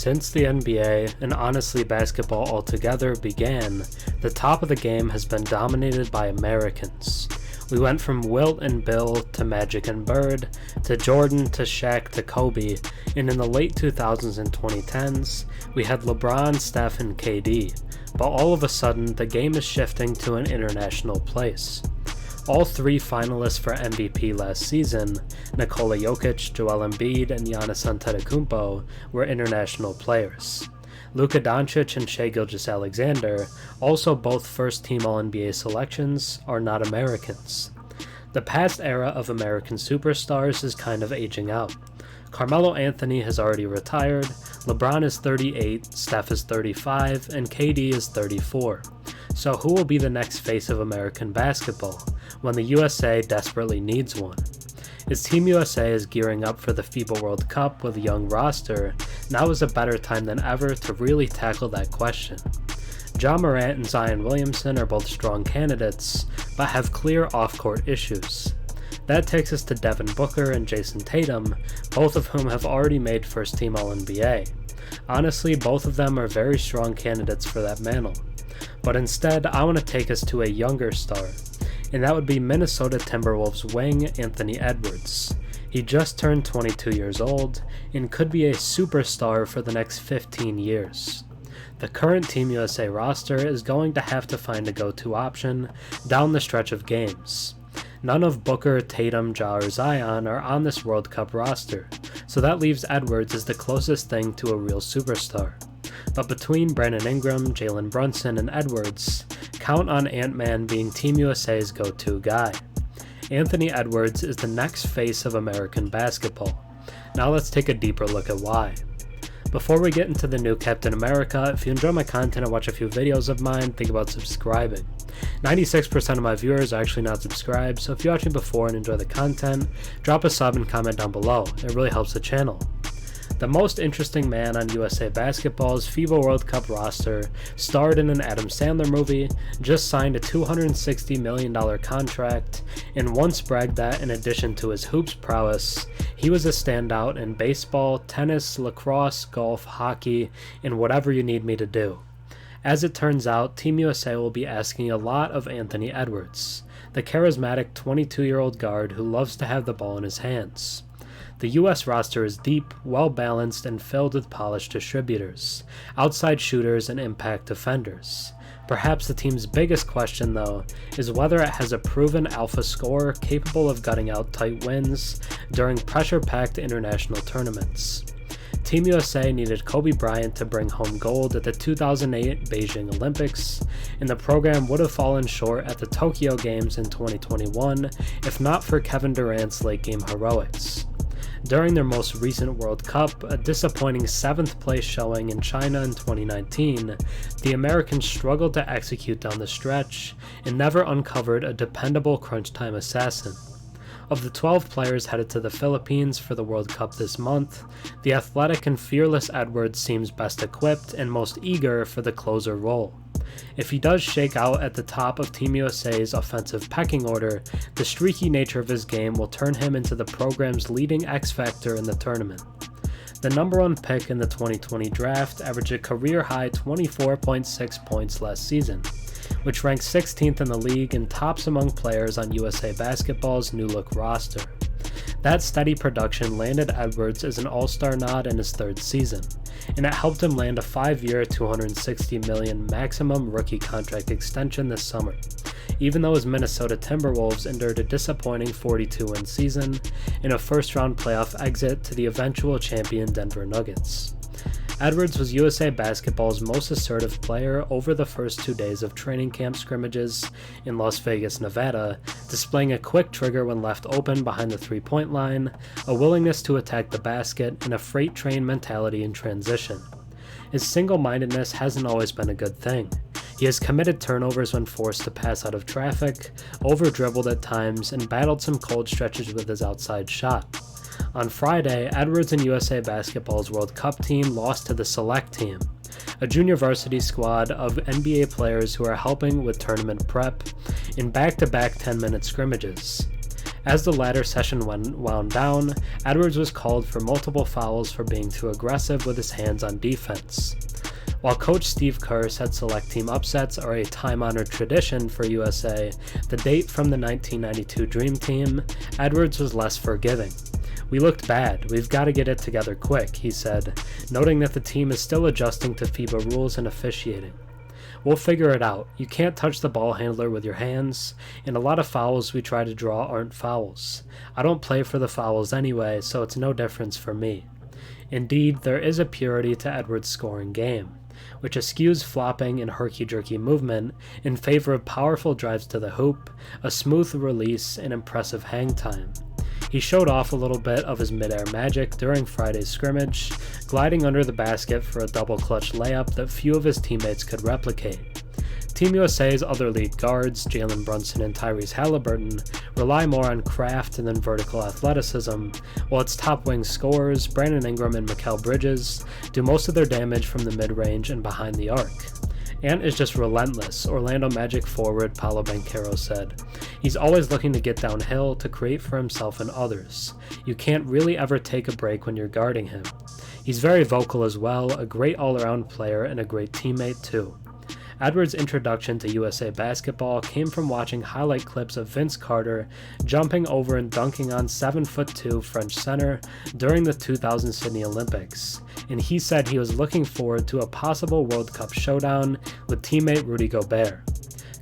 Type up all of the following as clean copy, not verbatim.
Since the NBA, and honestly basketball altogether, began, the top of the game has been dominated by Americans. We went from Wilt and Bill to Magic and Bird, to Jordan to Shaq to Kobe, and in the late 2000s and 2010s, we had LeBron, Steph, and KD, but all of a sudden the game is shifting to an international place. All three finalists for MVP last season, Nikola Jokic, Joel Embiid, and Giannis Antetokounmpo, were international players. Luka Doncic and Shai Gilgeous-Alexander, also both first-team All-NBA selections, are not Americans. The past era of American superstars is kind of aging out. Carmelo Anthony has already retired, LeBron is 38, Steph is 35, and KD is 34. So who will be the next face of American basketball, when the USA desperately needs one? As Team USA is gearing up for the FIBA World Cup with a young roster, now is a better time than ever to really tackle that question. Morant and Zion Williamson are both strong candidates, but have clear off-court issues. That takes us to Devin Booker and Jayson Tatum, both of whom have already made first-team All-NBA. Honestly, both of them are very strong candidates for that mantle. But instead, I want to take us to a younger star, and that would be Minnesota Timberwolves wing Anthony Edwards. He just turned 22 years old, and could be a superstar for the next 15 years. The current Team USA roster is going to have to find a go-to option down the stretch of games. None of Booker, Tatum, Ja, or Zion are on this World Cup roster, so that leaves Edwards as the closest thing to a real superstar. But between Brandon Ingram, Jalen Brunson, and Edwards, count on Ant-Man being Team USA's go-to guy. Anthony Edwards is the next face of American basketball. Now let's take a deeper look at why. Before we get into the new Captain America, if you enjoy my content and watch a few videos of mine, think about subscribing. 96% of my viewers are actually not subscribed, so if you watched me before and enjoy the content, drop a sub and comment down below. It really helps the channel. The most interesting man on USA Basketball's FIBA World Cup roster starred in an Adam Sandler movie, just signed a $260 million contract, and once bragged that in addition to his hoops prowess, he was a standout in baseball, tennis, lacrosse, golf, hockey, and whatever you need me to do. As it turns out, Team USA will be asking a lot of Anthony Edwards, the charismatic 22-year-old guard who loves to have the ball in his hands. The US roster is deep, well-balanced, and filled with polished distributors, outside shooters, and impact defenders. Perhaps the team's biggest question, though, is whether it has a proven alpha scorer capable of gutting out tight wins during pressure-packed international tournaments. Team USA needed Kobe Bryant to bring home gold at the 2008 Beijing Olympics, and the program would have fallen short at the Tokyo Games in 2021 if not for Kevin Durant's late-game heroics. During their most recent World Cup, a disappointing 7th place showing in China in 2019, the Americans struggled to execute down the stretch and never uncovered a dependable crunch-time assassin. Of the 12 players headed to the Philippines for the World Cup this month, the athletic and fearless Edwards seems best equipped and most eager for the closer role. If he does shake out at the top of Team USA's offensive pecking order, the streaky nature of his game will turn him into the program's leading X-factor in the tournament. The number 1 pick in the 2020 draft averaged a career-high 24.6 points last season, which ranks 16th in the league and tops among players on USA Basketball's new-look roster. That steady production landed Edwards as an All-Star nod in his 3rd season, and it helped him land a 5-year, $260 million maximum rookie contract extension this summer, even though his Minnesota Timberwolves endured a disappointing 42-win season and a first-round playoff exit to the eventual champion Denver Nuggets. Edwards was USA Basketball's most assertive player over the first 2 days of training camp scrimmages in Las Vegas, Nevada, displaying a quick trigger when left open behind the three-point line, a willingness to attack the basket, and a freight train mentality in transition. His single-mindedness hasn't always been a good thing. He has committed turnovers when forced to pass out of traffic, over-dribbled at times, and battled some cold stretches with his outside shot. On Friday, Edwards and USA Basketball's World Cup team lost to the Select Team, a junior varsity squad of NBA players who are helping with tournament prep in back-to-back 10-minute scrimmages. As the latter session wound down, Edwards was called for multiple fouls for being too aggressive with his hands on defense. While coach Steve Kerr said select team upsets are a time-honored tradition for USA, the date from the 1992 Dream Team, Edwards was less forgiving. "We looked bad, we've got to get it together quick," he said, noting that the team is still adjusting to FIBA rules and officiating. "We'll figure it out. You can't touch the ball handler with your hands, and a lot of fouls we try to draw aren't fouls. I don't play for the fouls anyway, so it's no difference for me." Indeed, there is a purity to Edwards' scoring game, which eschews flopping and herky-jerky movement in favor of powerful drives to the hoop, a smooth release, and impressive hang time. He showed off a little bit of his mid-air magic during Friday's scrimmage, gliding under the basket for a double-clutch layup that few of his teammates could replicate. Team USA's other lead guards, Jalen Brunson and Tyrese Halliburton, rely more on craft than vertical athleticism, while its top wing scorers, Brandon Ingram and Mikal Bridges, do most of their damage from the mid-range and behind the arc. Ant is just relentless, Orlando Magic forward Paolo Banchero said. "He's always looking to get downhill to create for himself and others. You can't really ever take a break when you're guarding him. He's very vocal as well, a great all-around player and a great teammate too." Edwards' introduction to USA basketball came from watching highlight clips of Vince Carter jumping over and dunking on 7'2" French center during the 2000 Sydney Olympics, and he said he was looking forward to a possible World Cup showdown with teammate Rudy Gobert.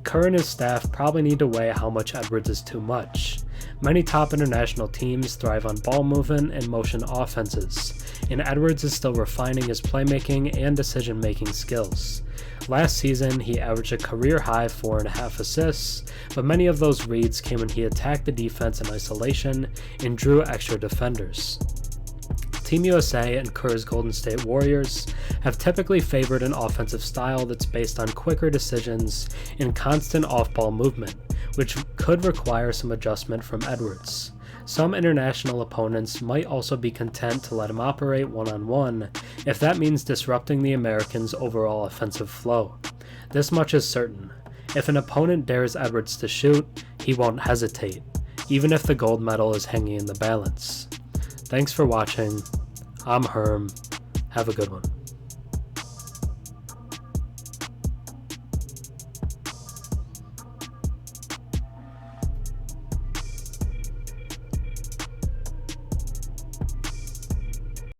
Kerr and his staff probably need to weigh how much Edwards is too much. Many top international teams thrive on ball movement and motion offenses, and Edwards is still refining his playmaking and decision-making skills. Last season, he averaged a career-high 4.5 assists, but many of those reads came when he attacked the defense in isolation and drew extra defenders. Team USA and Kerr's Golden State Warriors have typically favored an offensive style that's based on quicker decisions and constant off-ball movement, which could require some adjustment from Edwards. Some international opponents might also be content to let him operate one-on-one if that means disrupting the Americans' overall offensive flow. This much is certain. If an opponent dares Edwards to shoot, he won't hesitate, even if the gold medal is hanging in the balance. Thanks for watching. I'm Herm. Have a good one.